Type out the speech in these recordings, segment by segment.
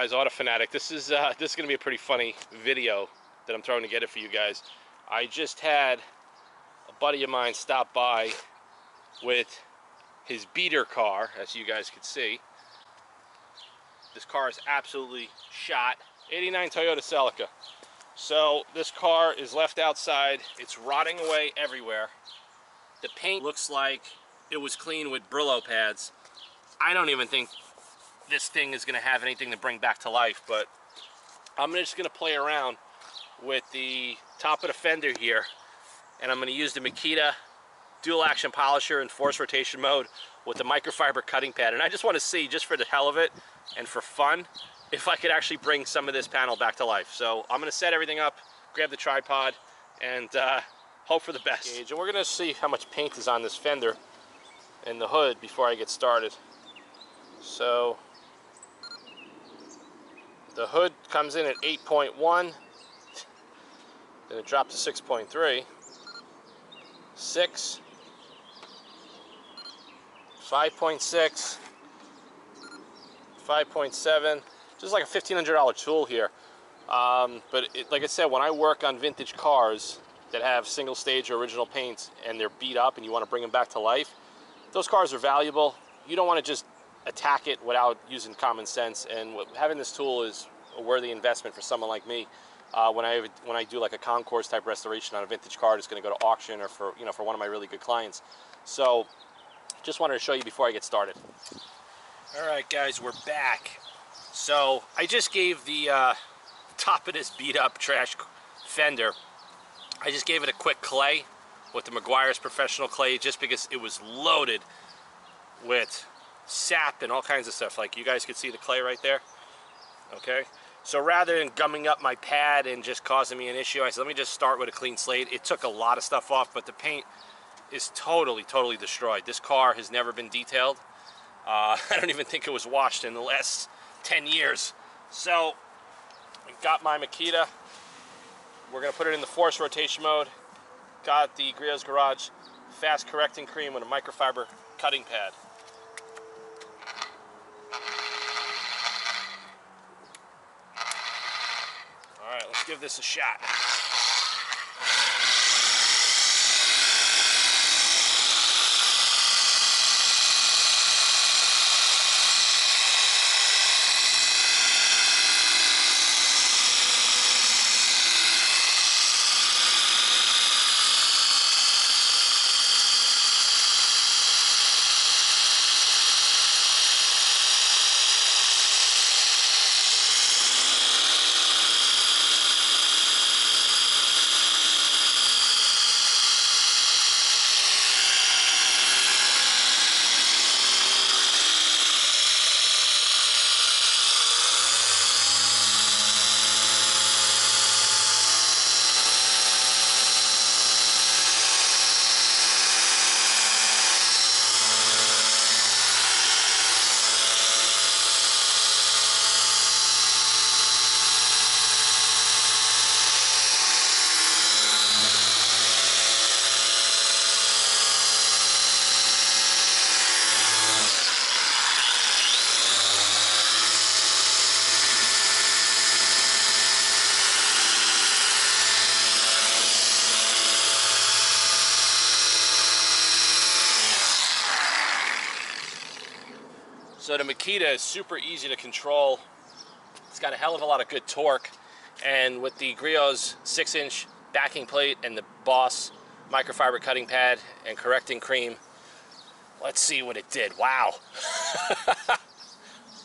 guys, autofanatic. This is going to be a pretty funny video that I'm throwing together for you guys. I just had a buddy of mine stop by with his beater car, as you guys can see. This car is absolutely shot. 89 Toyota Celica. So this car is left outside. It's rotting away everywhere. The paint looks like it was cleaned with Brillo pads. I don't even think this thing is going to have anything to bring back to life, but I'm just going to play around with the top of the fender here, and I'm going to use the Makita dual action polisher in force rotation mode with the microfiber cutting pad. And I just want to see, just for the hell of it and for fun, if I could actually bring some of this panel back to life. So I'm going to set everything up, grab the tripod, and hope for the best. And we're going to see how much paint is on this fender and the hood before I get started. So the hood comes in at 8.1, then it dropped to 6.3, 6, 5.6, 5.7, just like a $1,500 tool here. But like I said, when I work on vintage cars that have single stage or original paints and they're beat up and you want to bring them back to life, those cars are valuable. You don't want to just attack it without using common sense, and having this tool is a worthy investment for someone like me. When I do like a concours type restoration on a vintage car that's going to go to auction, or for for one of my really good clients. So just wanted to show you before I get started. All right guys, we're back. So I just gave the top of this beat up trash fender, I just gave it a quick clay with the Meguiar's Professional Clay, just because it was loaded with sap and all kinds of stuff. Like you guys can see the clay right there. Okay, so rather than gumming up my pad and just causing me an issue, I said let me just start with a clean slate. It took a lot of stuff off, but the paint is totally destroyed. This car has never been detailed. I don't even think it was washed in the last 10 years. So I got my Makita. We're gonna put it in the force rotation mode. Got the Griot's Garage fast correcting cream with a microfiber cutting pad. Alright, let's give this a shot. So the Makita is super easy to control. It's got a hell of a lot of good torque, and with the Griot's 6-inch backing plate and the Boss microfiber cutting pad and correcting cream, let's see what it did. Wow.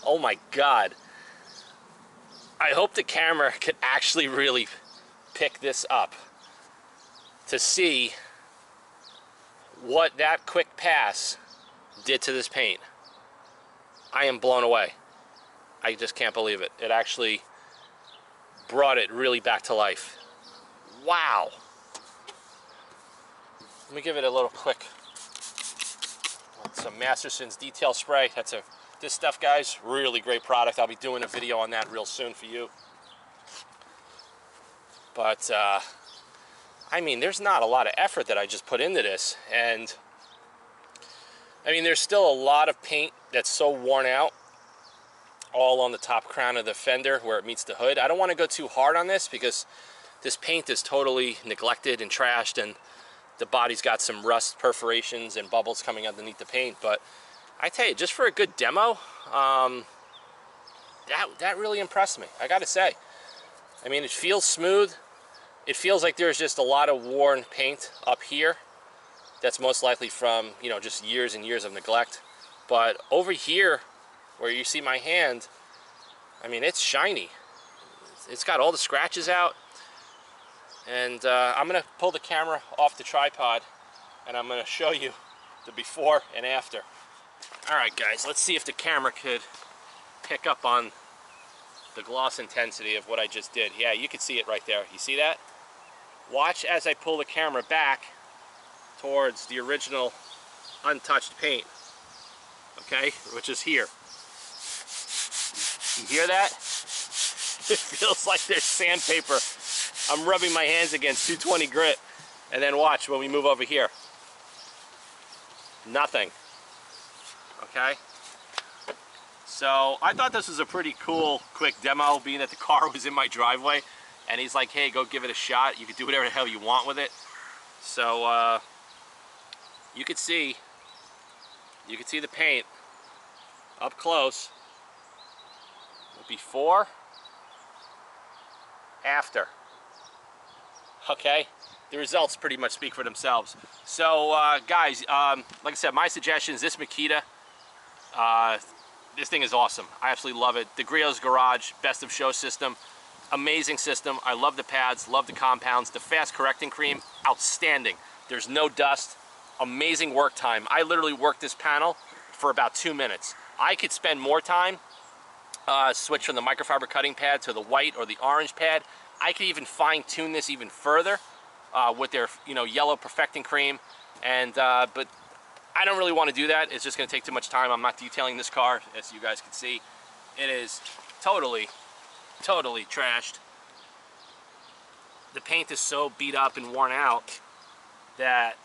Oh my God. I hope the camera could actually really pick this up to see what that quick pass did to this paint. I am blown away. I just can't believe it. It actually brought it really back to life. Wow. Let me give it a little quick. Some Masterson's detail spray. This stuff, guys, really great product. I'll be doing a video on that real soon for you. But I mean, there's not a lot of effort that I just put into this, and I mean, there's still a lot of paint that's so worn out. all on the top crown of the fender where it meets the hood. I don't want to go too hard on this because this paint is totally neglected and trashed, and the body's got some rust perforations and bubbles coming underneath the paint. But I tell you, just for a good demo, that really impressed me, I gotta say. I mean, it feels smooth. It feels like there's just a lot of worn paint up here. That's most likely from, you know, just years and years of neglect. But over here, where you see my hand, I mean, it's shiny. It's got all the scratches out. And I'm gonna pull the camera off the tripod and I'm gonna show you the before and after. All right, guys, let's see if the camera could pick up on the gloss intensity of what I just did. Yeah, you can see it right there. You see that? Watch as I pull the camera back towards the original untouched paint, okay, which is here. You hear that? It feels like there's sandpaper. I'm rubbing my hands against 220 grit, and then watch when we move over here. Nothing. Okay? So I thought this was a pretty cool, quick demo, being that the car was in my driveway, and he's like, hey, go give it a shot. You can do whatever the hell you want with it. So you could see the paint up close. Before, after. Okay, the results pretty much speak for themselves. So guys, like I said, my suggestion is this Makita. This thing is awesome. I absolutely love it. The Griot's Garage Best of Show system, amazing system. I love the pads, love the compounds. The fast correcting cream, outstanding. There's no dust, amazing work time. I literally worked this panel for about 2 minutes. I could spend more time, switch from the microfiber cutting pad to the white or the orange pad. I could even fine-tune this even further with their, you know, yellow perfecting cream. And but I don't really want to do that. It's just going to take too much time. I'm not detailing this car, as you guys can see. It is totally trashed. The paint is so beat up and worn out that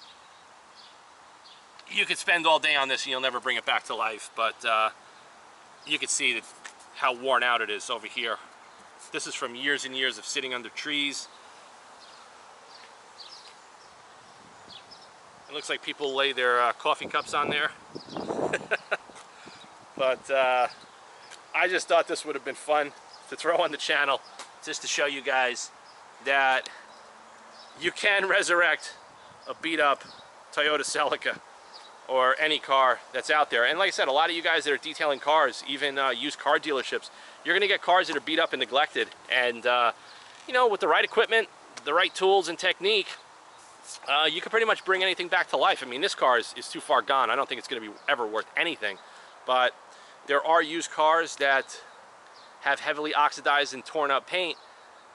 you could spend all day on this and you'll never bring it back to life. But you can see that how worn out it is over here. This is from years and years of sitting under trees. It looks like people lay their coffee cups on there. But I just thought this would have been fun to throw on the channel, just to show you guys that you can resurrect a beat up Toyota Celica or any car that's out there. And like I said, a lot of you guys that are detailing cars, even used car dealerships, you're gonna get cars that are beat up and neglected. And you know, with the right equipment, the right tools and technique, you can pretty much bring anything back to life. I mean, this car is too far gone. I don't think it's gonna be ever worth anything. But there are used cars that have heavily oxidized and torn up paint.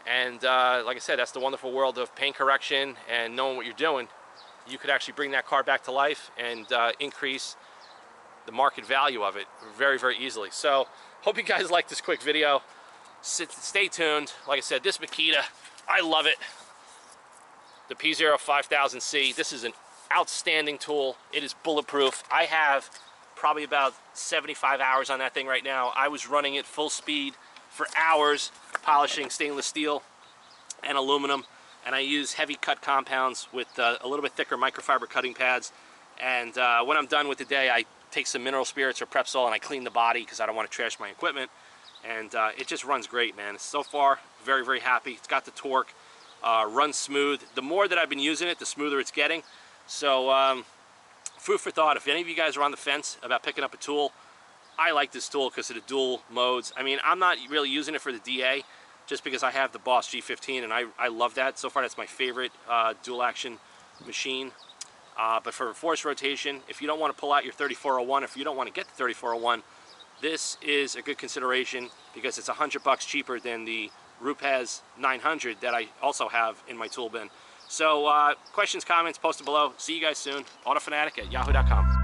And like I said, that's the wonderful world of paint correction and knowing what you're doing. You could actually bring that car back to life and increase the market value of it very, very easily. So hope you guys like this quick video. Stay tuned. Like I said, this Makita, I love it. The P05000C. This is an outstanding tool. It is bulletproof. I have probably about 75 hours on that thing right now. I was running it full speed for hours, polishing stainless steel and aluminum. And I use heavy cut compounds with a little bit thicker microfiber cutting pads. And when I'm done with the day, I take some mineral spirits or Prepsol and I clean the body because I don't want to trash my equipment. And it just runs great, man. So far, very, very happy. It's got the torque, runs smooth. The more that I've been using it, the smoother it's getting. So food for thought. If any of you guys are on the fence about picking up a tool, I like this tool because of the dual modes. I mean, I'm not really using it for the DA, just because I have the Boss G15 and I love that. So far, that's my favorite dual action machine. But for force rotation, if you don't want to pull out your 3401, if you don't want to get the 3401, this is a good consideration because it's $100 cheaper than the Rupes 900 that I also have in my tool bin. So questions, comments, post it below. See you guys soon. autofanatic@yahoo.com.